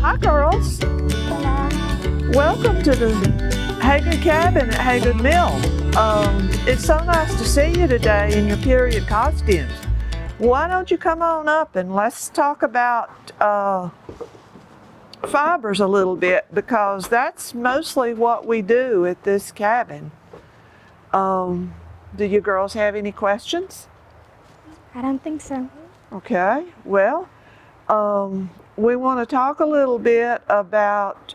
Hi, girls. Welcome to the Hagood Cabin at Hagood Mill. It's so nice to see you today in your period costumes. Why don't you come on up and let's talk about fibers a little bit, because that's mostly what we do at this cabin. Do you girls have any questions? I don't think so. Okay, well, we want to talk a little bit about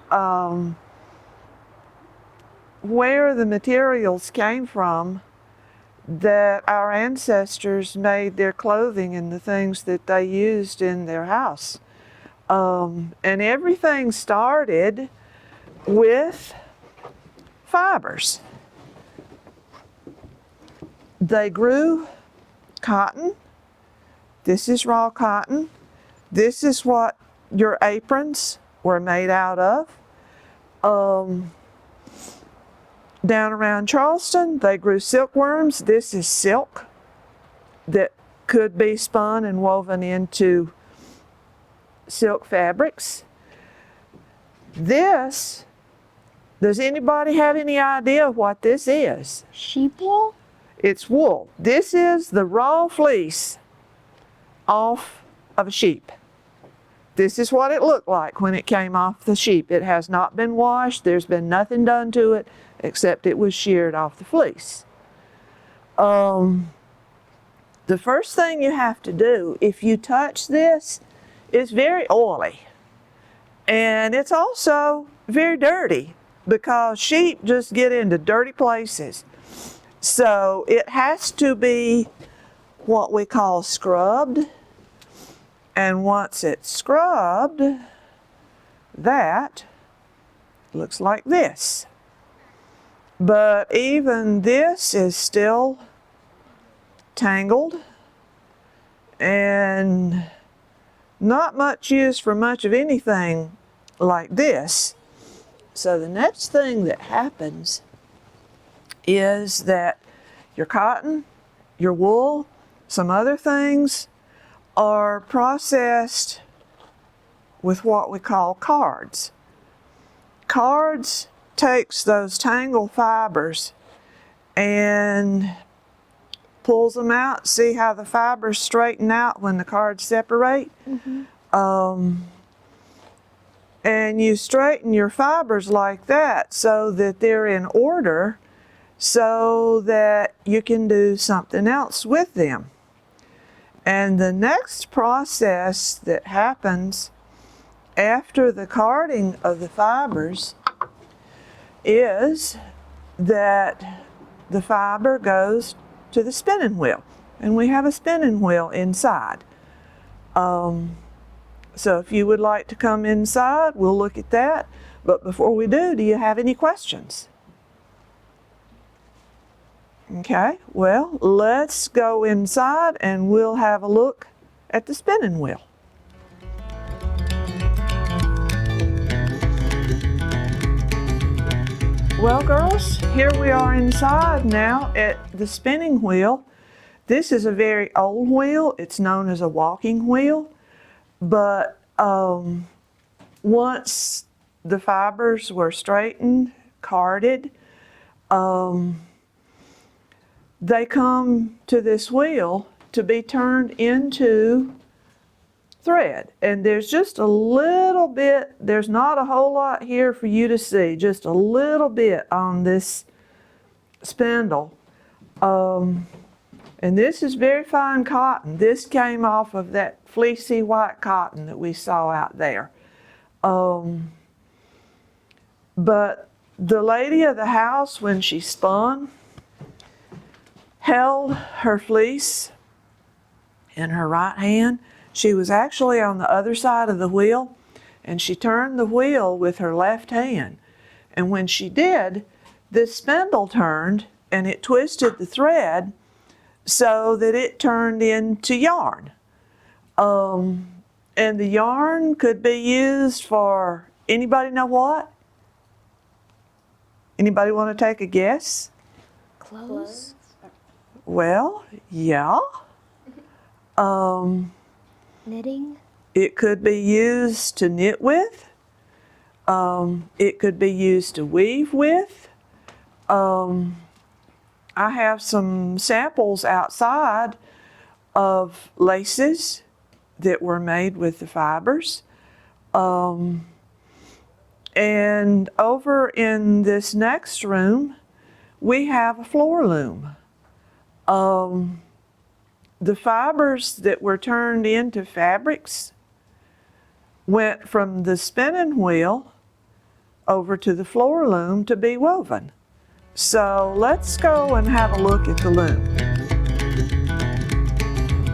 where the materials came from that our ancestors made their clothing and the things that they used in their house. And everything started with fibers. They grew cotton. This is raw cotton. This is what your aprons were made out of. Down around Charleston, they grew silkworms. This is silk that could be spun and woven into silk fabrics. This, does anybody have any idea what this is? Sheep wool? It's wool. This is the raw fleece off of a sheep. This is what it looked like when it came off the sheep. It has not been washed. There's been nothing done to it except it was sheared off the fleece. The first thing you have to do if you touch this, it's very oily. And it's also very dirty because sheep just get into dirty places. So it has to be what we call scrubbed. And once it's scrubbed, that looks like this. But even this is still tangled and not much use for much of anything like this. So the next thing that happens is that your cotton, your wool, some other things are processed with what we call cards. Cards takes those tangled fibers and pulls them out. See how the fibers straighten out when the cards separate? Mm-hmm. And you straighten your fibers like that so that they're in order so that you can do something else with them. And the next process that happens after the carding of the fibers is that the fiber goes to the spinning wheel. And we have a spinning wheel inside. So if you would like to come inside, we'll look at that. But before we do you have any questions? Okay, well, let's go inside and we'll have a look at the spinning wheel. Well, girls, here we are inside now at the spinning wheel. This is a very old wheel. It's known as a walking wheel. But once the fibers were straightened, carded, they come to this wheel to be turned into thread. And there's just a little bit, there's not a whole lot here for you to see, just a little bit on this spindle. And this is very fine cotton. This came off of that fleecy white cotton that we saw out there. But the lady of the house, when she spun, held her fleece in her right hand. She was actually on the other side of the wheel, and she turned the wheel with her left hand. And when she did, this spindle turned and it twisted the thread so that it turned into yarn. And the yarn could be used for, anybody know what? Anybody want to take a guess? Clothes? Well, yeah. Knitting? It could be used to knit with. It could be used to weave with. I have some samples outside of laces that were made with the fibers. And over in this next room, we have a floor loom. The fibers that were turned into fabrics went from the spinning wheel over to the floor loom to be woven. So let's go and have a look at the loom.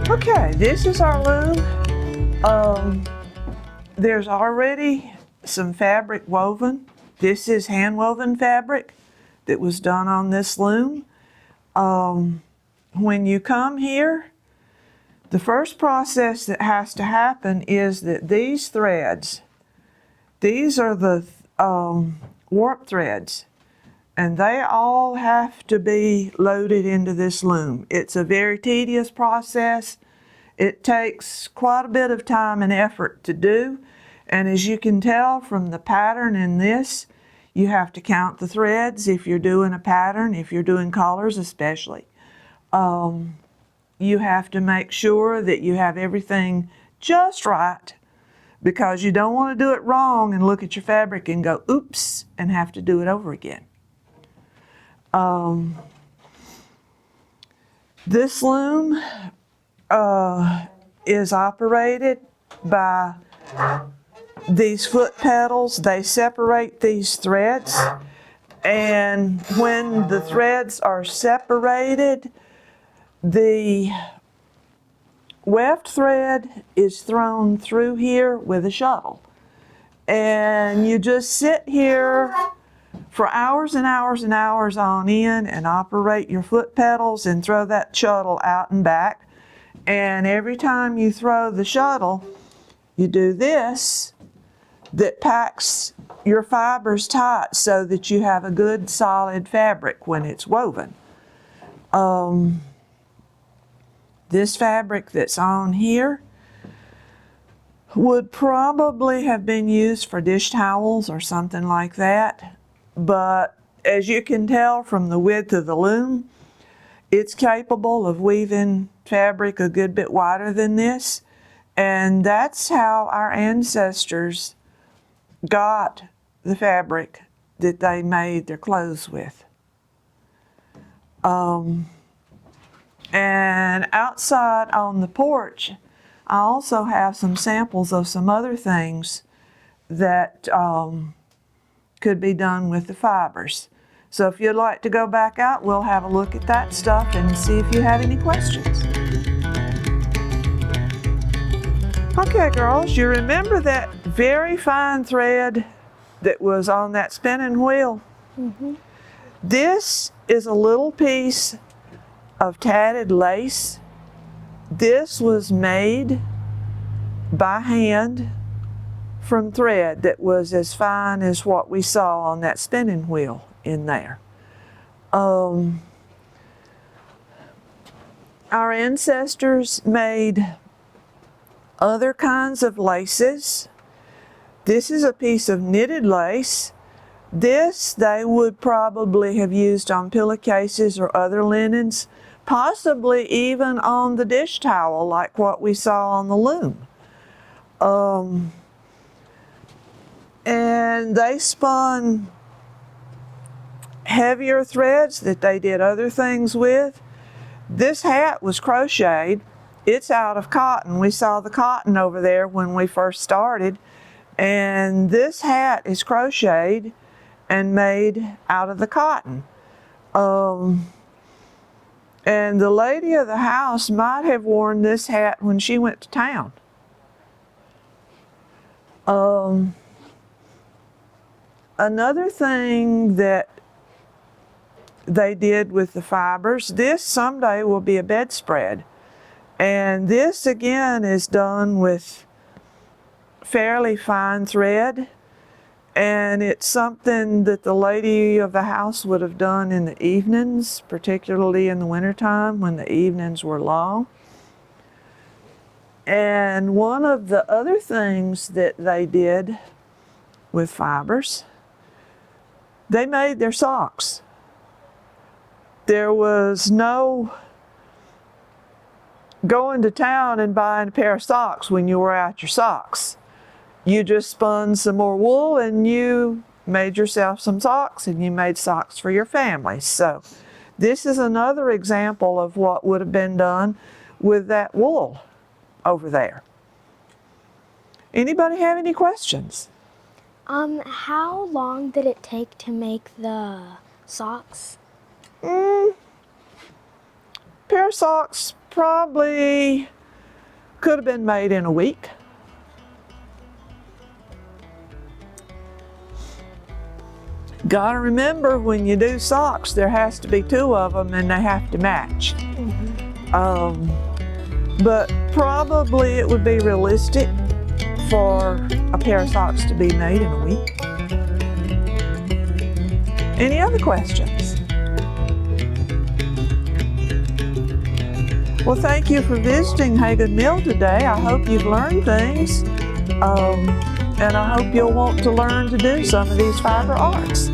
Okay, this is our loom. There's already some fabric woven. This is hand woven fabric that was done on this loom. When you come here, the first process that has to happen is that these threads, these are the warp threads, and they all have to be loaded into this loom. It's a very tedious process. It takes quite a bit of time and effort to do, and as you can tell from the pattern in this, you have to count the threads if you're doing a pattern, if you're doing colors especially. You have to make sure that you have everything just right, because you don't want to do it wrong and look at your fabric and go, oops, and have to do it over again. This loom is operated by these foot pedals. They separate these threads, and when the threads are separated, the weft thread is thrown through here with a shuttle. And you just sit here for hours and hours and hours on end and operate your foot pedals and throw that shuttle out and back. And every time you throw the shuttle, you do this, that packs your fibers tight so that you have a good solid fabric when it's woven. This fabric that's on here would probably have been used for dish towels or something like that, but as you can tell from the width of the loom, it's capable of weaving fabric a good bit wider than this, and that's how our ancestors got the fabric that they made their clothes with. And outside on the porch, I also have some samples of some other things that could be done with the fibers. So if you'd like to go back out, we'll have a look at that stuff and see if you have any questions. Okay, girls, you remember that very fine thread that was on that spinning wheel? Mm-hmm. This is a little piece of tatted lace. This was made by hand from thread that was as fine as what we saw on that spinning wheel in there. Our ancestors made other kinds of laces. This is a piece of knitted lace. This they would probably have used on pillowcases or other linens, possibly even on the dish towel like what we saw on the loom. And they spun heavier threads that they did other things with. This hat was crocheted. It's out of cotton. We saw the cotton over there when we first started. And this hat is crocheted and made out of the cotton. And the lady of the house might have worn this hat when she went to town. Another thing that they did with the fibers, this someday will be a bedspread. And this again is done with fairly fine thread. And it's something that the lady of the house would have done in the evenings, particularly in the wintertime when the evenings were long. And one of the other things that they did with fibers. They made their socks. There was no going to town and buying a pair of socks when you were out your socks. You just spun some more wool and you made yourself some socks, and you made socks for your family. So this is another example of what would have been done with that wool over there. Anybody have any questions? How long did it take to make the socks? Pair of socks probably could have been made in a week. Gotta remember, when you do socks, there has to be two of them and they have to match. But probably it would be realistic for a pair of socks to be made in a week. Any other questions? Well, thank you for visiting Hagood Mill today. I hope you've learned things, and I hope you'll want to learn to do some of these fiber arts.